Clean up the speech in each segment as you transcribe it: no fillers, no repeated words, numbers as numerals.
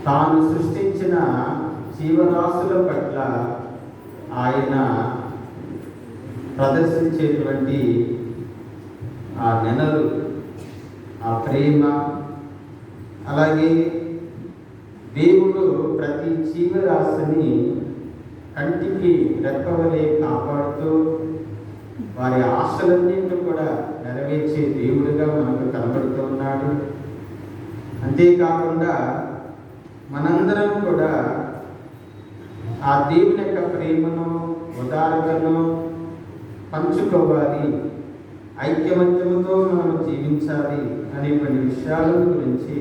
తాను సృష్టించిన జీవరాశుల పట్ల ఆయన ప్రదర్శించేటువంటి ఆ నెనలు, ఆ ప్రేమ, అలాగే దేవుడు ప్రతి జీవరాశిని కంటికి రెప్పవలే కాపాడుతూ వారి ఆశలన్నింటినీ కూడా నెరవేర్చే దేవుడిగా మనకు కనబడుతూ ఉన్నాడు. అంతేకాకుండా మనందరం కూడా ఆ దేవుని యొక్క ప్రేమను, ఉదారతను పంచుకోవాలి, ఐక్యమత్యముతో మనం జీవించాలి అనేటువంటి విషయాల గురించి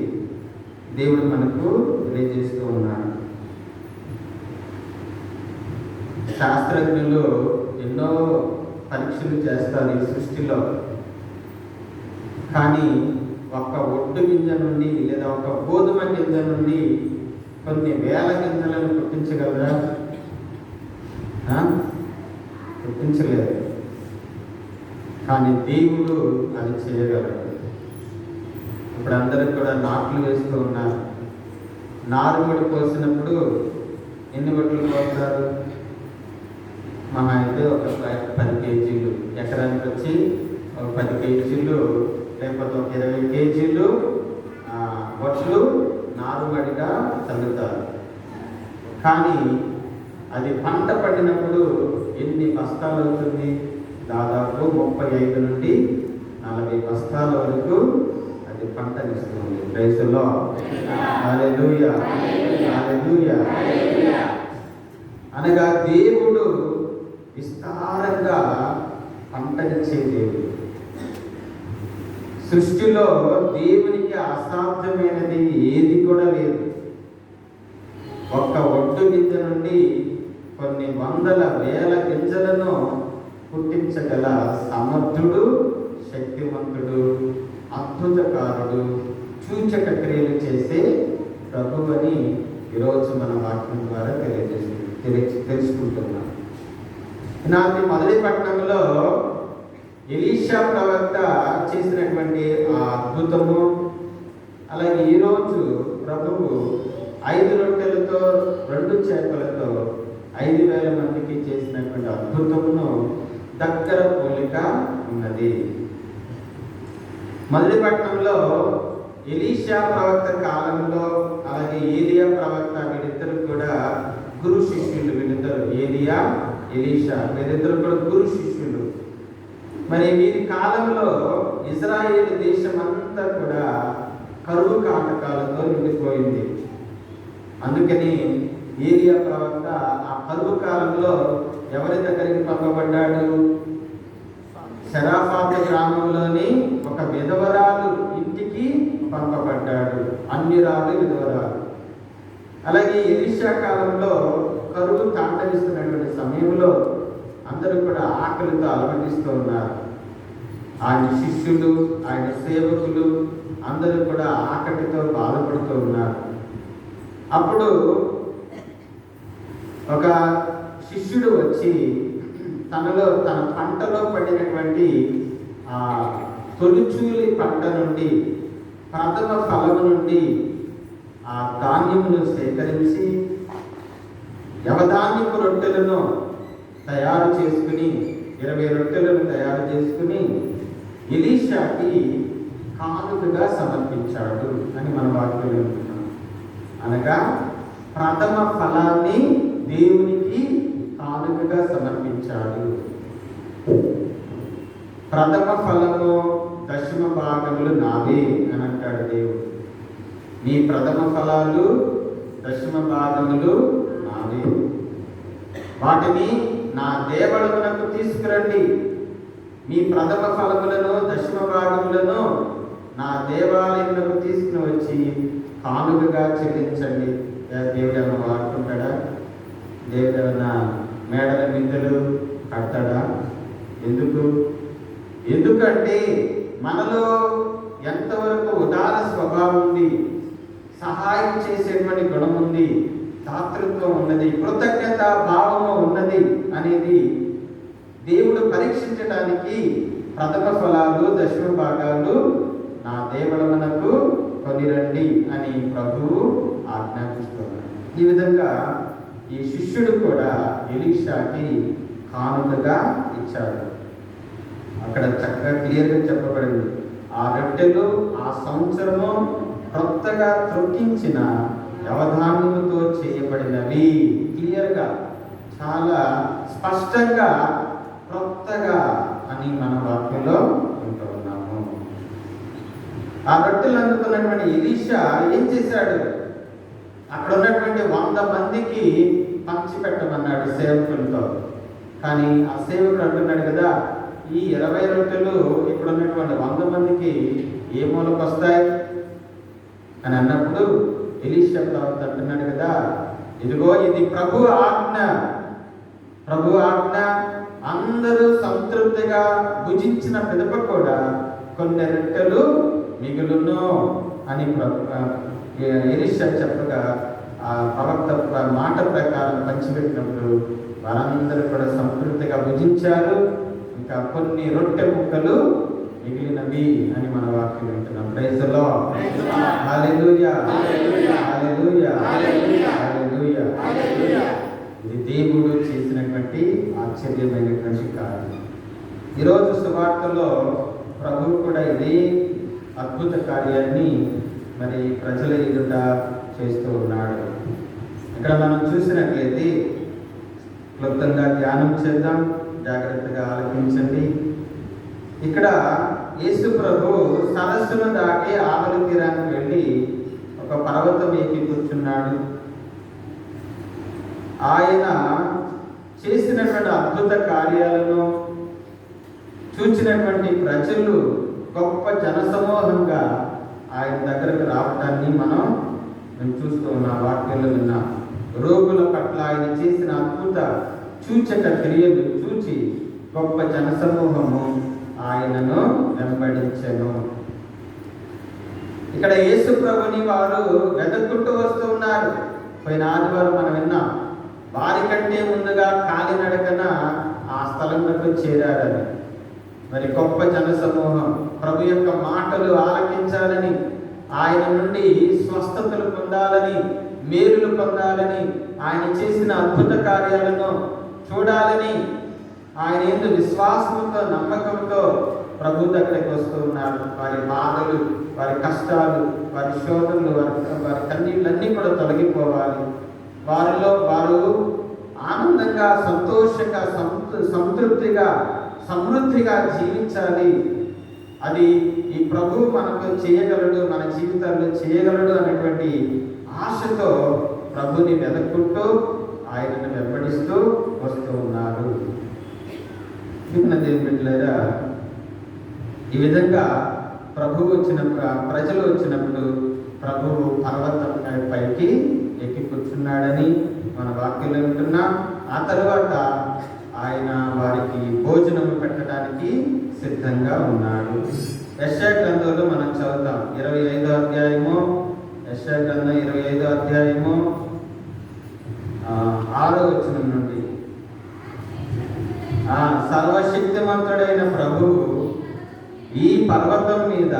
దేవుడు మనకు తెలియజేస్తూ ఉన్నాడు. శాస్త్రజ్ఞులు ఎన్నో పరీక్షలు చేస్తారు ఈ సృష్టిలో, కానీ ఒక ఒట్టు గింజ నుండి లేదా ఒక గోధుమ గింజ నుండి కొన్ని వేల గింజలను పుట్టించగలరా? పుట్టించలేదు. కానీ దేవుడు అది చేయగలడు. ఇప్పుడు అందరూ కూడా నాట్లు వేస్తూ ఉన్నారు. నారుమడి పోసినప్పుడు ఎన్ని బట్టలు పోస్తారు? మహా అయితే ఒక 10 కేజీలు, ఎకరానికి వచ్చి ఒక 10 కేజీలు లేకపోతే ఒక 20 కేజీలు వడ్లు నారుమడిగా చల్లుతారు. కానీ అది పంట పడినప్పుడు ఎన్ని బస్తాలు అవుతుంది? దాదాపు 35 నుండి 40 బస్తాల వరకు అది పంటనిస్తుంది. ప్రైజ్ ది లార్డ్, హల్లెలూయా, హల్లెలూయా. అనగా దేవుడు విస్తారంగా పంటనిచ్చే దేవుడు. సృష్టిలో దేవునికి అసాధ్యమైనది ఏది కూడా లేదు. ఒక్క ఒట్టు గింజ నుండి కొన్ని వందల వేల గింజలను పుట్టించగల సమర్థుడు, శక్తివంతుడు, అద్భుతకారుడు, సూచక క్రియలు చేసే ప్రభువు అని ఈరోజు మన వాక్యం ద్వారా తెలుసుకుంటున్నాం. ఈనాటి మొదటిపట్నంలో ఎలీషా ప్రవక్త చేసినటువంటి ఆ అద్భుతము, అలాగే ఈరోజు ప్రభువు 5 రొట్టెలతో 2 చేపలతో 5,000 మందికి చేసినటువంటి అద్భుతమును దగ్గర పోలిక ఉన్నది. మొదటిపట్నంలో ఎలీషా ప్రవక్త కాలంలో, అలాగే ఏలియా ప్రవక్త, వీరిద్దరు కూడా గురు శిష్యులు. వీరిద్దరు ఏలియా, ఎలీషా, వీరిద్దరు కూడా గురు శిష్యులు. మరి వీరి కాలంలో ఇజ్రాయేల్ దేశం అంతా కూడా కరువు కాటకాలతో నిండిపోయింది. అందుకని ఏలియా ప్రవక్త ఆ కరువు కాలంలో ఎవరి దగ్గరికి పంపబడ్డాడు? షరాఫాతు గ్రామంలోని ఒక విధవరాలు ఇంటికి పంపబడ్డాడు. అన్యురాలు విధవరాలు. అలాగే ఎలీషా కాలంలో కరువు తాండవిస్తున్నటువంటి సమయంలో అందరూ కూడా ఆకలితో అలమటిస్తూ ఉన్నారు. ఆయన శిష్యులు, ఆయన సేవకులు అందరూ కూడా ఆకలితో బాధపడుతూ ఉన్నారు. అప్పుడు ఒక శిష్యుడు వచ్చి తన పంటలో పడినటువంటి తొలిచూలి పంట నుండి, ప్రథమ ఫలము నుండి ఆ ధాన్యమును సేకరించి యవధాన్యపు రొట్టెలను తయారు చేసుకుని 20 రొట్టెలను తయారు చేసుకుని ఎలీషాకి కానుకగా సమర్పించాడు అని మన వాక్యం వింటున్నాం. అనగా ప్రథమ ఫలాన్ని దేవునికి కానుకగా సమర్పించాడు. ప్రథమ ఫలము 10వ భాగములు నావే అని అంటాడు దేవుడు. నీ ప్రథమ ఫలాలు 10వ భాగములు నావే, వాటిని నా దేవాలయమునకు తీసుకురండి. మీ ప్రథమ ఫలములను 10వ భాగములను నా దేవాలయమునకు తీసుకుని వచ్చి కానుకగా చెల్లించండి. దేవుడు ఏమైనా వాడుకుంటాడా? దేవుడు ఏమైనా మేడల మిద్దెలు కడతాడా? ఎందుకంటే మనలో ఎంతవరకు ఉదార స్వభావం ఉంది, సహాయం చేసేటువంటి గుణం ఉంది, దాతృత్వం ఉన్నది, కృతజ్ఞత భావము ఉన్నది అనేది దేవుడు పరీక్షించడానికి ప్రథమ ఫలాలు 10వ భాగాలు నా దేవాలయమునకు కొనిరండి అని ప్రభువు ఆ ఆజ్ఞాపిస్తున్నాడు. ఈ విధంగా ఈ శిష్యుడు కూడా ఎలీషాకి కానుకగా ఇచ్చాడు. అక్కడ చక్కగా క్లియర్గా చెప్పబడింది. ఆ రొట్టెలు ఆ సంవత్సరము కొత్తగా త్రొక్కించిన యవధాన్యముతో చేయబడినవి. క్లియర్గా, చాలా స్పష్టంగా కొత్తగా అని మన వాక్యంలో ఉంటూ ఉన్నాము. ఆ రొట్టెలు అందుకున్నటువంటి ఎలీషా ఏం చేశాడు? అక్కడ ఉన్నటువంటి 100 మందికి పంచిపెట్టమన్నాడు సేవకులతో. కానీ ఆ సేవకుడు అంటున్నాడు కదా, ఈ 20 రొట్టెలు ఇక్కడ ఉన్నటువంటి 100 మందికి ఏ మూలకు వస్తాయి అని అన్నప్పుడు ఎలీషా ప్రవక్త అంటున్నాడు కదా, ఇదిగో ఇది ప్రభు ఆజ్ఞ, ప్రభు ఆజ్ఞ. అందరూ సంతృప్తిగా భుజించిన పిదప కూడా కొన్ని రొట్టెలు మిగులును అని ఎలీషా చెప్పగా ఆ ప్రవక్త మాట ప్రకారం పంచిపెట్టినప్పుడు వారందరూ కూడా సంతృప్తిగా భుజించారు. ఇంకా కొన్ని రొట్టె ముక్కలు మిగిలినవి అని మన వాక్యం వింటున్నాం. Praise the Lord. Hallelujah, hallelujah, hallelujah. ఇది దేవుడు చేసినటువంటి ఆశ్చర్యమైనటువంటి కార్యం. ఈరోజు సువార్తలో ప్రభువు కూడా ఇదే అద్భుత కార్యాన్ని మరి ప్రజల ఎదుట చేస్తూ ఉన్నాడు. ఇక్కడ మనం చూసినట్లయితే క్లుప్తంగా ధ్యానం చేద్దాం, జాగ్రత్తగా ఆలకించండి. ఇక్కడ యేసు ప్రభు సరస్సును దాటి ఆవలి తీరానికి వెళ్ళి ఒక పర్వతం ఎక్కి కూర్చున్నాడు. ఆయన చేసినటువంటి అద్భుత కార్యాలను చూచినటువంటి ప్రజలు గొప్ప జనసమూహంగా ఆయన దగ్గరకు రావడాన్ని మనం చూస్తూ ఉన్నాం, వాక్యంలో విన్నాం. రోగుల పట్ల ఆయన చేసిన అద్భుత సూచక క్రియలు చూచి గొప్ప జనసమూహము ఆయనను వెంబడించెను. ఇక్కడ యేసు ప్రభుని వారు వెతుక్కుంటూ వస్తూ ఉన్నారు. పోయిన ఆదివారం మనం విన్నాం, వారి కంటే ముందుగా కాలినడకన ఆ స్థలంలో చేరారని. మరి గొప్ప జనసమూహం ప్రభు యొక్క మాటలు ఆలకించాలని, ఆయన నుండి స్వస్థతలు పొందాలని, మేలులు పొందాలని, ఆయన చేసిన అద్భుత కార్యాలను చూడాలని, ఆయన యందు విశ్వాసంతో నమ్మకంతో ప్రభు దగ్గరికి వస్తూ ఉన్నారు. వారి బాధలు, వారి కష్టాలు, వారి శోధనలు, వారి కన్నీళ్ళన్నీ కూడా తొలగిపోవాలి. వారిలో వారు ఆనందంగా, సంతోషంగా, సంతృప్తిగా, సమృద్ధిగా జీవించాలి. అది ఈ ప్రభు మనకు చేయగలడు, మన జీవితాల్లో చేయగలడు అనేటువంటి ఆశతో ప్రభుని వెతుక్కుంటూ ఆయనను వెంబడిస్తూ వస్తూ ఉన్నారు. దేవుని బిడ్డలారా, ఈ విధంగా ప్రభువు ప్రజలు వచ్చినప్పుడు ప్రభువు పర్వతం పైకి ఎక్కి కూర్చున్నాడని మన వాక్యంలో వింటున్నాం. ఆ తరువాత ఆయన వారికి భోజనం పెట్టడానికి సిద్ధంగా ఉన్నాడు. యెషయా గ్రంథంలో మనం చదువుతాం 25వ అధ్యాయము, యెషయా గ్రంథం 25వ అధ్యాయము 6వ వచనం నుండి, సర్వశక్తిమంతుడైన ప్రభువు ఈ పర్వతం మీద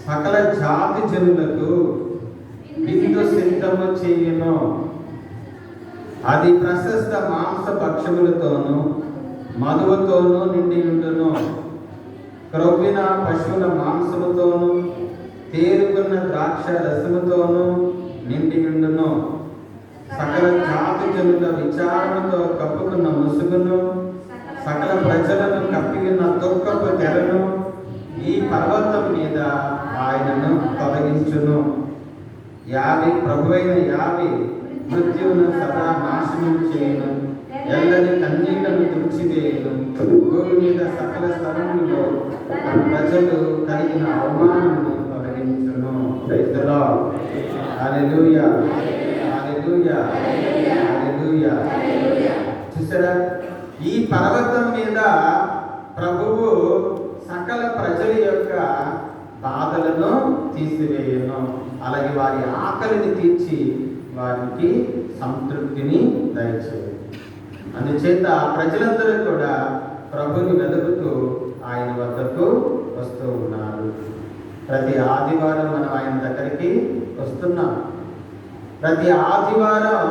సకల జాతి జనులకు విందు సిద్ధము చేయను. అది ప్రశస్త మాంస భక్షములతోనూ మధువుతోనూ నిండి ఉండును. క్రొవ్విన పశువుల మాంసముతోనూ తేరుకున్న ద్రాక్ష రసముతోనూ నిండి ఉండును. సకల జాతి జనుల విచారణతో కప్పుకున్న ముసుగును, సకల ప్రజలను కప్పి ఉన్న దుఃఖపు తెరను ఈ పర్వతం మీద ఆయనను తొలగించును. ప్రభువైన యావే మృత్యువును సదా నాశనం చేయను, ఎల్లని కన్నీళ్లను తుడిచివేయను. భూమి మీద సకల స్థలములలో ప్రజలు కలిగిన అవమానమును తొలగించును. Praise the Lord. Hallelujah, hallelujah, hallelujah. చూసారా, ఈ పర్వతం మీద ప్రభువు సకల ప్రజల యొక్క బాధలను తీసివేయను, అలాగే వారి ఆకలిని తీర్చి వారికి సంతృప్తిని దయచేయను. అందుచేత ప్రజలందరూ కూడా ప్రభుని వెతుకుతూ ఆయన వద్దకు వస్తూ ఉన్నారు. ప్రతి ఆదివారం మనం ఆయన దగ్గరికి వస్తున్నాం. ప్రతి ఆదివారం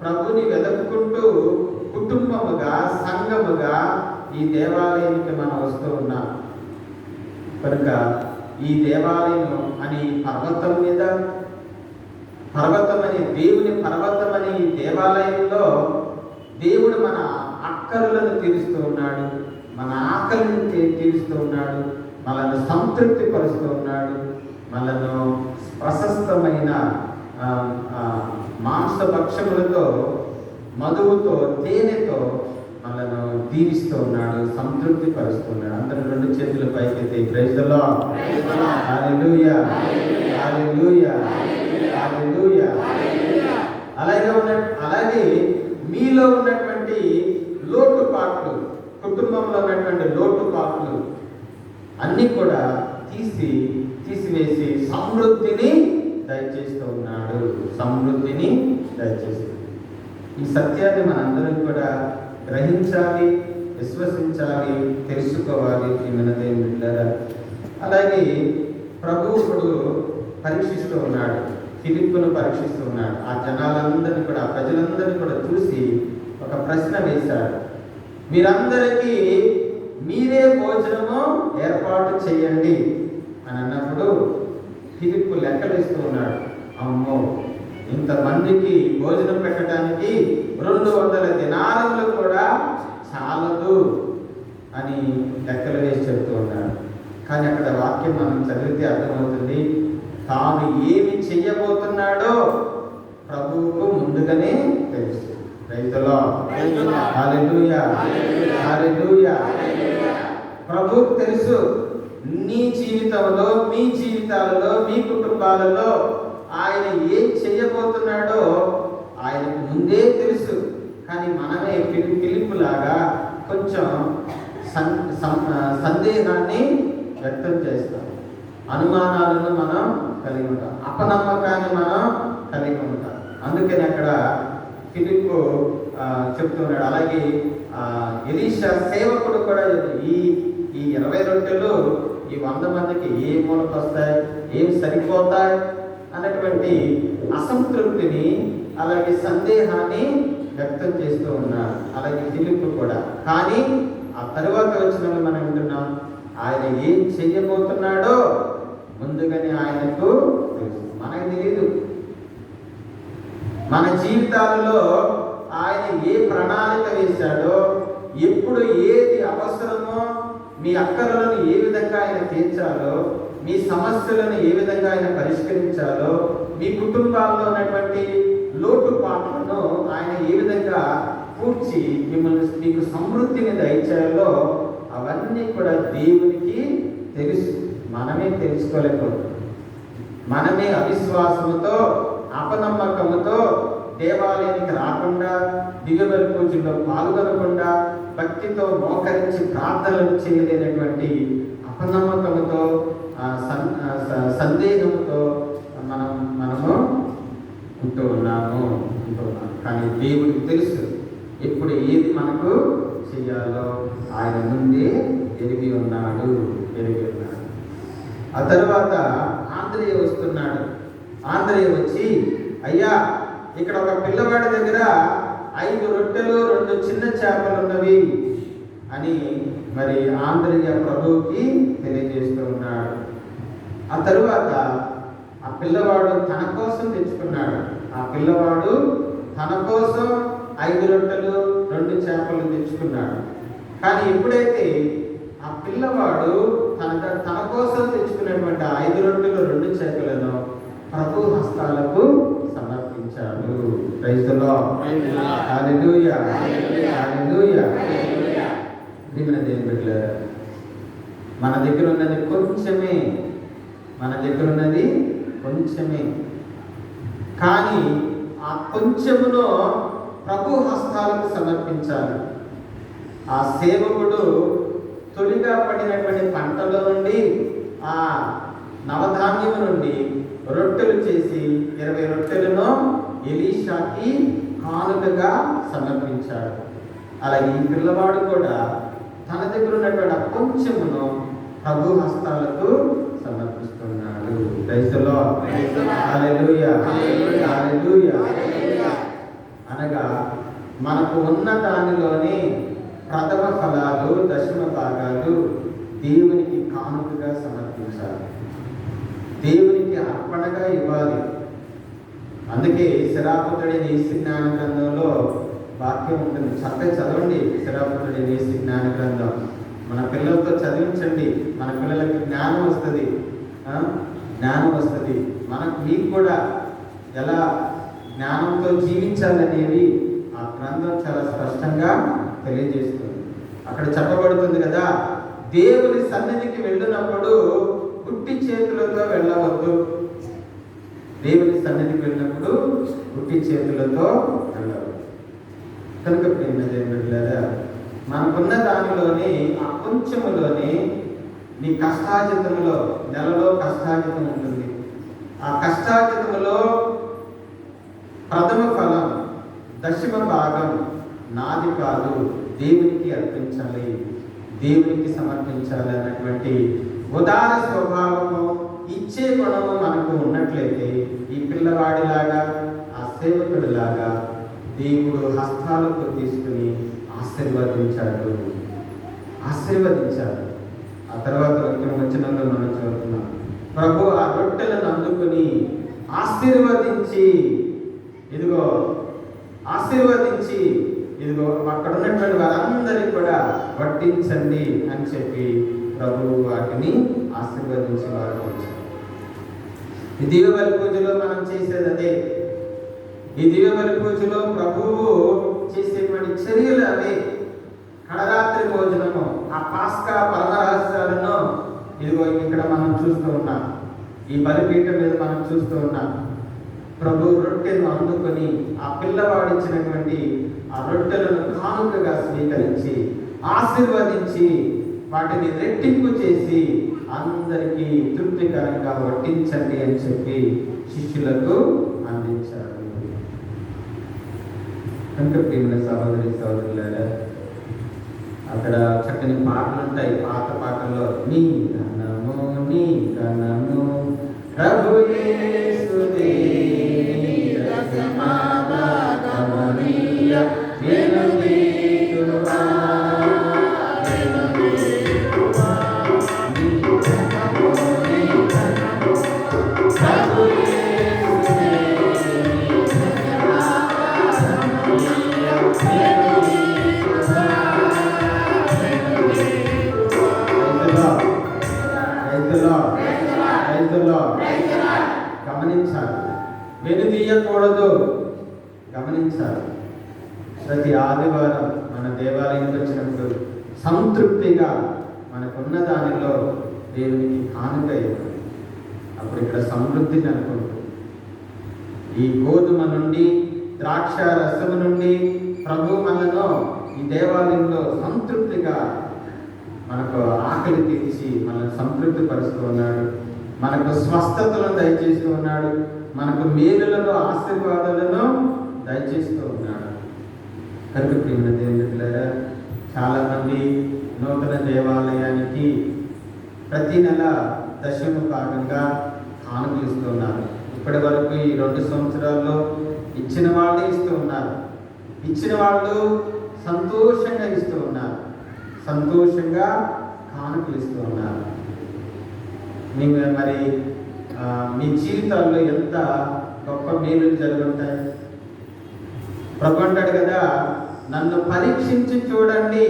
ప్రభుని వెతుక్కుంటూ కుటుంబముగా, సంఘముగా ఈ దేవాలయానికి మనం వస్తూ ఉన్నాం. కనుక ఈ దేవాలయం అని పర్వతం మీద, పర్వతమని దేవుని పర్వతమని ఈ దేవాలయంలో దేవుడు మన అక్కర్లను తీరుస్తూ ఉన్నాడు, మన ఆకలిని తీరుస్తూ ఉన్నాడు, మనల్ని సంతృప్తి పరుస్తూ ఉన్నాడు, మనను ప్రశస్తమైన మాంసభక్షములతో, మధువుతో, తేనెతో మనను దీవిస్తూ ఉన్నాడు, సంతృప్తి పరుస్తున్నాడు. అందరూ రెండు చేతుల పైకెత్తి praise the Lord, hallelujah, hallelujah, హల్లెలూయా. అలాగే మీలో ఉన్నటువంటి లోటుపాట్లు, కుటుంబంలో ఉన్నటువంటి లోటుపాట్లు అన్నీ కూడా తీసివేసి సమృద్ధిని దయచేస్తూ ఉన్నాడు, సమృద్ధిని దయచేస్తూ. ఈ సత్యాన్ని మనందరం కూడా గ్రహించాలి, విశ్వసించాలి, తెలుసుకోవాలి. దేవుని బిడ్డలారా, అలాగే ప్రభువు పరీక్షిస్తూ ఉన్నాడు, ఫిలిప్పును పరీక్షిస్తూ ఉన్నాడు. ఆ జనాలందరినీ కూడా, ఆ ప్రజలందరినీ కూడా చూసి ఒక ప్రశ్న వేశాడు. మీరందరికీ మీరే భోజనము ఏర్పాటు చేయండి అని అన్నప్పుడు ఫిలిప్పు లెక్కలేస్తూ ఉన్నాడు. అమ్మో, ఇంతమందికి భోజనం పెట్టడానికి 200 దినారములు కూడా చాలదు అని లెక్కలు వేసి చెప్తూ ఉన్నాడు. కానీ అక్కడ వాక్యం మనం చదివితే అర్థమవుతుంది, తాను ఏమి చెయ్యబోతున్నాడో ప్రభువుకు ముందుగానే తెలుసు. రైతులో హల్లెలూయా, హల్లెలూయా. ప్రభువుకు తెలుసు నీ జీవితంలో, మీ జీవితాలలో, మీ కుటుంబాలలో ఆయన ఏం చెయ్యబోతున్నాడో ఆయనకు ముందే తెలుసు. కానీ మనమే ఫిలిప్పులాగా కొంచెం సందేహాన్ని వ్యక్తం చేస్తాం, అనుమానాలను మనం కలిగి ఉంటాం, అపనమ్మకాన్ని మనం కలిగి ఉంటాం. అందుకని అక్కడ ఫిలిప్పు చెప్తున్నాడు. అలాగే ఎలీషా సేవకుడు కూడా ఈ 20 రొట్టెలు ఈ 100 మందికి ఏ మూలకు వస్తాయి, ఏం సరిపోతాయి అన్నటువంటి అసంతృప్తిని, అలాగే సందేహాన్ని వ్యక్తం చేస్తూ ఉన్నాడు. అలాగే ఫిలిప్పు కూడా. కానీ ఆ తరువాత వచ్చిన మనం వింటున్నాం, ఆయన ఏం చెయ్యబోతున్నాడో ముందుగానే ఆయనకు తెలుసు. మనకు తెలియదు. మన జీవితాలలో ఆయన ఏ ప్రణాళిక వేశాడో, ఎప్పుడు ఏది అవసరమో, మీ అక్కర్లను ఏ విధంగా ఆయన తీర్చాలో, మీ సమస్యలను ఏ విధంగా ఆయన పరిష్కరించాలో, మీ కుటుంబాల్లో ఉన్నటువంటి లోటుపాట్లను ఆయన ఏ విధంగా పూడ్చి మీకు సమృద్ధిని దయచేయాలో అవన్నీ కూడా దేవునికి తెలుసు. మనమే తెలుసుకోలేకపోతున్నాం. మనమే అవిశ్వాసముతో, అపనమ్మకముతో దేవాలయానికి రాకుండా, దివ్యబలి పూజల్లో పాల్గొనకుండా, భక్తితో మోకరించి ప్రార్థనలు చేయలేనటువంటి అపనమ్మకముతో, సందేహంతో మనము ఉంటూ ఉన్నాము. కానీ దేవుడికి తెలుసు ఎప్పుడు ఏది మనకు చెయ్యాలో ఆయన ముందే ఎరిగి ఉన్నాడు. ఆ తర్వాత ఆంధ్రయ్య వస్తున్నాడు. ఆంధ్రయ్య వచ్చి, అయ్యా, ఇక్కడ ఒక పిల్లవాడి దగ్గర 5 రొట్టెలు 2 చిన్న చేపలు ఉన్నవి అని మరి ఆంధ్రయ్య ప్రభువుకి తెలియజేస్తూ ఉన్నాడు. ఆ తరువాత ఆ పిల్లవాడు తన కోసం తెచ్చుకున్నాడు. ఆ పిల్లవాడు తన కోసం 5 రొట్టెలు 2 చేపలు తెచ్చుకున్నాడు. కానీ ఎప్పుడైతే ఆ పిల్లవాడు తన కోసం తెచ్చుకున్నటువంటి 5 రొట్టెలు 2 చేపలను ప్రభు హస్తాలకు సమర్పించాడు. ప్రైజ్ ది లార్డ్, హల్లెలూయా, హల్లెలూయా. ప్రియమైన దేవుని బిడ్డలారా, మన దగ్గర ఉన్నది కొంచెమే, కానీ ఆ కొంచెమును ప్రభు హస్తాలకు సమర్పించాలి. ఆ సేవకుడు తొలిగా పడినటువంటి పంటలో నుండి, ఆ నవధాన్యము నుండి రొట్టెలు చేసి 20 రొట్టెలను ఎలీషాకి కానుకగా సమర్పించాడు. అలాగే ఈ పిల్లవాడు కూడా తన దగ్గర ఉన్నటువంటి ఆ కొంచెమును ప్రభు హస్తాలకు సమర్పిస్తున్నాడు. ప్రైజ్ ది లార్డ్, హల్లెలూయా, హల్లెలూయా. అనగా మనకు ఉన్న దానిలోనే ప్రథమ ఫలాలు, దశమ భాగాలు దేవునికి కానుకగా సమర్పించాలి, దేవునికి అర్పణగా ఇవ్వాలి. అందుకే శిరాపుత్రుడి నీతి జ్ఞాన గ్రంథంలో వాక్యం ఉంటుంది. చక్కగా చదవండి శిరాపుత్రుడి నీతి జ్ఞాన గ్రంథం. మన పిల్లలతో చదివించండి, మన పిల్లలకి జ్ఞానం వస్తుంది, జ్ఞానం వస్తుంది. మీకు కూడా ఎలా జ్ఞానంతో జీవించాలనేది ఆ గ్రంథం చాలా స్పష్టంగా తెలియజేస్తుంది. అక్కడ చెప్పబడుతుంది కదా, దేవుని సన్నిధికి వెళ్ళినప్పుడు పుట్టి చేతులతో వెళ్ళవద్దు. దేవుని సన్నిధికి వెళ్ళినప్పుడు పుట్టి చేతులతో వెళ్ళవద్దు. కనుక ప్రేమదేవులారా, మనకున్న దానిలోని ఆ కొంచెములోని నీ కష్టాజితంలో, నెలలో కష్టాజితం ఉంటుంది. ఆ కష్టాజితంలో ప్రథమ ఫలం, దశమ భాగం నాది కాదు, దేవునికి అర్పించాలి, దేవునికి సమర్పించాలి అన్నటువంటి ఉదార స్వభావము, ఇచ్చే గుణము మనకు ఉన్నట్లయితే ఈ పిల్లవాడిలాగా, ఆ సేవకుడిలాగా దేవుడు హస్తాలతో తీసుకుని ఆశీర్వదించాడు. ఆ తర్వాత వచనంలో మనం చదువుతున్నాం, ప్రభు ఆ రొట్టెలను అందుకుని ఆశీర్వదించి ఇదిగో అక్కడ ఉన్నటువంటి వారందరికీ కూడా వడ్డించండి అని చెప్పి ప్రభువు వాటిని ఆశీర్వదించి వారు వచ్చారు. ఈ దివ్యబలి పూజలో మనం చేసేది అదే. ఈ దివ్యబలి పూజలో ప్రభువు చేసేటువంటి చర్యలు అవే. కడరాత్రి భోజనము, ఆ పాస్కా పరమ రహస్యాలను ఇదిగో ఇక్కడ మనం చూస్తూ ఉన్నాం. ఈ బలిపీఠం మీద మనం చూస్తూ ఉన్నాం. ప్రభు రొట్టెను అందుకొని ఆ పిల్లవాడిచ్చినటువంటి ఆ రొట్టెలను కానుకగా స్వీకరించి ఆశీర్వదించి వాటిని రెట్టింపు చేసి అందరికీ తృప్తికరంగా వడ్డించండి అని చెప్పి శిష్యులకు అందించారు. కనుక ప్రియమైన సహోదరి సహోదరులారా, అక్కడ చక్కని పాటలు ఉంటాయి. పాత పాటల్లో నీ ఘనము ప్రభు యేసుదే గమనించాలి. ప్రతి ఆదివారం మన దేవాలయానికి వచ్చినప్పుడు సంతృప్తిగా మనకున్న దానిలో దేవునికి కానుక ఇవ్వాలి. అప్పుడు ఇక్కడ సమృద్ధిని అనుకుంటుంది. ఈ గోధుమ నుండి, ద్రాక్ష రసము నుండి ప్రభు మనను ఈ దేవాలయంలో సంతృప్తిగా మనకు ఆకలి తీర్చి మనల్ని సంతృప్తి పరుస్తూ ఉన్నాడు. మనకు స్వస్థతలను దయచేస్తూ ఉన్నాడు. మనకు మేలులను, ఆశీర్వాదాలను దయచేస్తూ ఉన్నాడు. కనుక ప్రియమైన దేవుని బిడ్డలారా, చాలామంది నూతన దేవాలయానికి ప్రతి నెల దశమ భాగంగా కానుకలు ఇస్తూ ఉన్నారు. ఇప్పటి వరకు ఈ 2 సంవత్సరాల్లో ఇచ్చిన వాళ్ళే ఇస్తూ ఉన్నారు. ఇచ్చిన వాళ్ళు సంతోషంగా ఇస్తూ ఉన్నారు, సంతోషంగా కానుకలు ఇస్తూ ఉన్నారు. మరి మీ జీవితాల్లో ఎంత గొప్ప మేలు జరుగుతాయి. ప్రభు అంటాడు కదా, నన్ను పరీక్షించి చూడండి,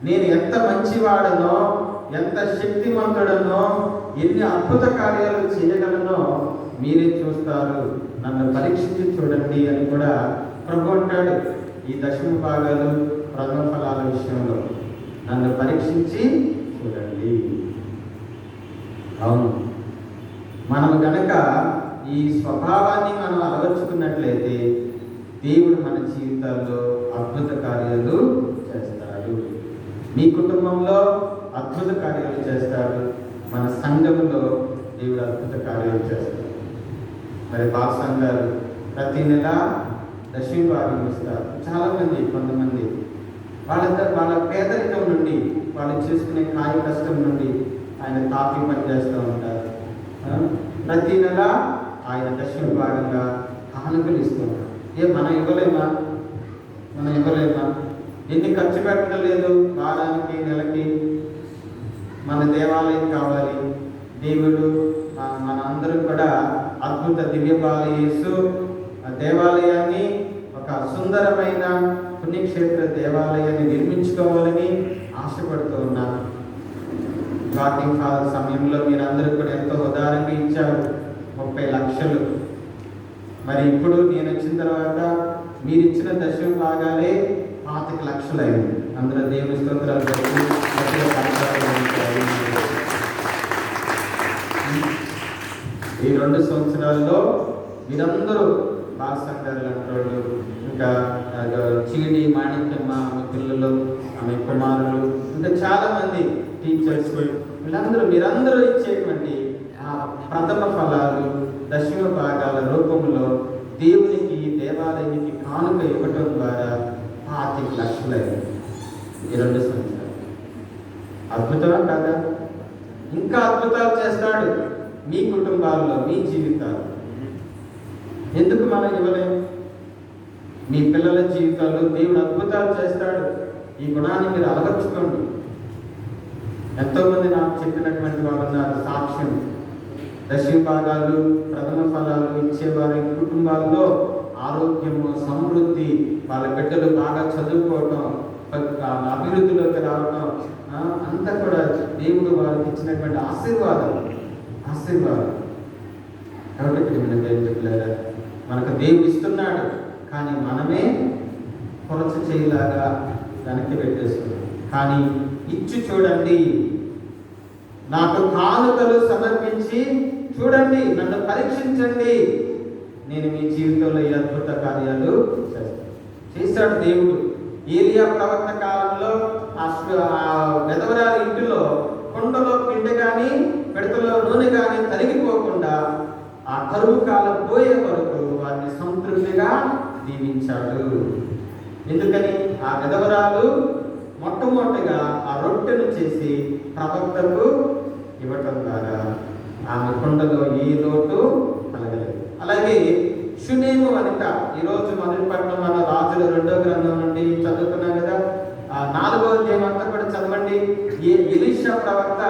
నేను ఎంత మంచివాడనో, ఎంత శక్తిమంతుడనో, ఎన్ని అద్భుత కార్యాలు చేయగలనో మీరే చూస్తారు. నన్ను పరీక్షించి చూడండి అని కూడా ప్రభు అంటాడు. ఈ దశమ భాగాలు, ప్రథమ ఫలాల విషయంలో నన్ను పరీక్షించి చూడండి. అవును, మనం గనక ఈ స్వభావాన్ని మనం అలవర్చుకున్నట్లయితే దేవుడు మన జీవితాల్లో అద్భుత కార్యాలు చేస్తాడు. మీ కుటుంబంలో అద్భుత కార్యాలు చేస్తాడు. మన సంఘంలో దేవుడు అద్భుత కార్యాలు చేస్తాడు. మరి సంఘాలు ప్రతి నెల దశమ భాగం ఇస్తారు. చాలామంది, కొంతమంది వాళ్ళ పేదరికం నుండి, వాళ్ళు చేసుకునే కాయ కష్టం నుండి ఆయన తాపి పని చేస్తూ ఉంటారు. ప్రతి నెల ఆ ఆయన దశమ భాగంగా కానుకలు ఇస్తున్నాడు. మనం ఇవ్వలేమా? ఎన్ని ఖర్చు పెట్టడం లేదు, వారానికి నెలకి. మన దేవాలయం కావాలి. దేవుడు మన అందరూ కూడా అద్భుత దివ్యపాల యేసు దేవాలయాన్ని, ఒక సుందరమైన పుణ్యక్షేత్ర దేవాలయాన్ని నిర్మించుకోవాలని ఆశపడుతూ ఉన్నాను. గార్డింగ్ ఫాదర్ సమయంలో మీరందరూ కూడా ఎంతో ఉదారంగా ఇచ్చారు, 30 లక్షలు. మరి ఇప్పుడు నేను వచ్చిన తర్వాత మీరు ఇచ్చిన దశమ భాగాలే 25 లక్షలు అయింది. అందరూ దేవుని స్తోత్రాలు చెప్పి ఈ 2 సంవత్సరాల్లో మీరందరూ బాలసంగారు అంటారు, ఇంకా చీడి మాణిక్యమ్మ, ఆమె పిల్లలు, ఆమె కుమారులు, ఇంకా చాలా మంది టీచర్స్, మీరందరూ ఇచ్చేటువంటి ప్రథమ ఫలాలు దశమ భాగాల రూపంలో దేవునికి, దేవాలయానికి కానుక ఇవ్వటం ద్వారా 25 లక్షలు అయింది ఈ 2 సంవత్సరాలు. అద్భుతమా కాదా? ఇంకా అద్భుతాలు చేస్తాడు మీ కుటుంబాల్లో, మీ జీవితాలు. ఎందుకు మనం ఇవ్వలేము? మీ పిల్లల జీవితాల్లో దేవుడు అద్భుతాలు చేస్తాడు. ఈ గుణాన్ని మీరు అలవర్చుకోండి. ఎంతోమంది నాకు చెప్పినటువంటి వాళ్ళు ఉన్నారు సాక్ష్యం. దశమ భాగాలు, ప్రథమ ఫలాలు ఇచ్చేవారి కుటుంబాల్లో ఆరోగ్యము, సమృద్ధి, వాళ్ళ బిడ్డలు బాగా చదువుకోవటం, అభివృద్ధిలోకి రావటం, అంతా కూడా దేవుడు వారికి ఇచ్చినటువంటి ఆశీర్వాదం. కాబట్టి దేవుడు మనకు దేవుడు ఇస్తున్నాడు, కానీ మనమే కొరచ చేయలాగా వెనక్కి పెట్టేస్తున్నాం. కానీ ఇచ్చి చూడండి, నాకు కానుకలు సమర్పించి చూడండి, నన్ను పరీక్షించండి, నేను మీ జీవితంలో ఈ అద్భుత కార్యాలు చేశాడు దేవుడు. ఏలియా ప్రవక్త కాలంలో ఆ వెధవరాలి ఇంటిలో కొండలో పిండి కానీ పిడతలో నూనె కానీ తరిగిపోకుండా ఆ కరువు కాలం పోయే వరకు వారిని సంతృప్తిగా దీవించాడు. ఎందుకని? ఆ విధవరాలు మొట్టమొదటిగా ఆ రొట్టెను చేసి ప్రవక్తకు ఇవ్వటం ద్వారా ఆమె కొండలో ఏ లోటు కలగలేదు. అలాగే షునేము వనిత, ఈరోజు మొదటిపట్నం మన రాజుల 2వ గ్రంథం నుండి చదువుకున్నాం కదా, 4వ అధ్యాయం అంతా కూడా చదవండి. ఎలీషా ప్రవక్త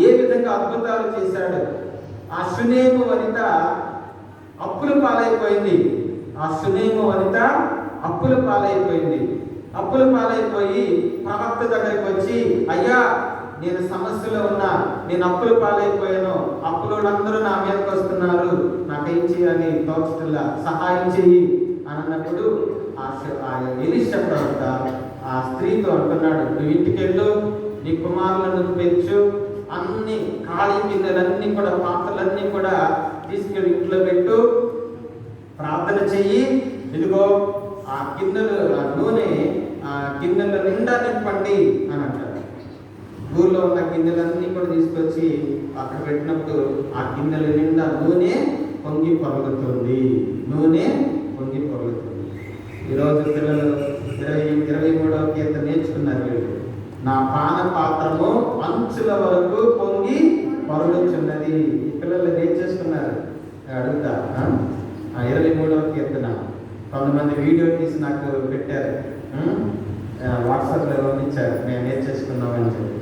ఏ విధంగా అద్భుతాలు చేశాడు. ఆ షునేము వనిత అప్పుల పాలైపోయింది. అప్పుల పాలైపోయి ప్రవక్త దగ్గరికి వచ్చి, అయ్యా నేను సమస్యలో ఉన్నా, నేను అప్పుల పాలైపోయాను, అప్పులందరూ నా మీదకి వస్తున్నారు, నాకేం చేయాలి, తోచటల్లా, సహాయం చెయ్యి అని అన్నప్పుడు ఆ ఎలీషా ప్రవక్త ఆ స్త్రీతో అంటున్నాడు, నువ్వు ఇంటికి వెళ్ళు, నీ కుమారులను పెంచు, అన్ని ఖాళీ గిన్నెలన్నీ కూడా, పాత్రలన్నీ కూడా తీసుకెళ్ళి ఇంట్లో పెట్టు, ప్రార్థన చెయ్యి, ఇదిగో ఆ గిన్నెలు, ఆ నూనె ఆ గిన్నెల నిండా నింపండి అని అంటారు. ఊర్లో ఉన్న గిన్నెలన్నీ కూడా తీసుకొచ్చి అక్కడ పెట్టినప్పుడు ఆ గిన్నెల నిండా నూనె పొంగి పొరుగుతుంది. ఈరోజు పిల్లలు 23వ కీర్తన నేర్చుకున్నారు వీళ్ళు. నా పాన పాత్రము అంచుల వరకు పొంగి పొరుగుచున్నది. ఈ పిల్లలు నేర్చేసుకున్నారు. అడుగుతా 23వ కీర్తన కొంతమంది వీడియో తీసి నాకు పెట్టారు, వాట్సాప్లో పంపించారు, మేము నేర్చేసుకున్నామని చెప్పి.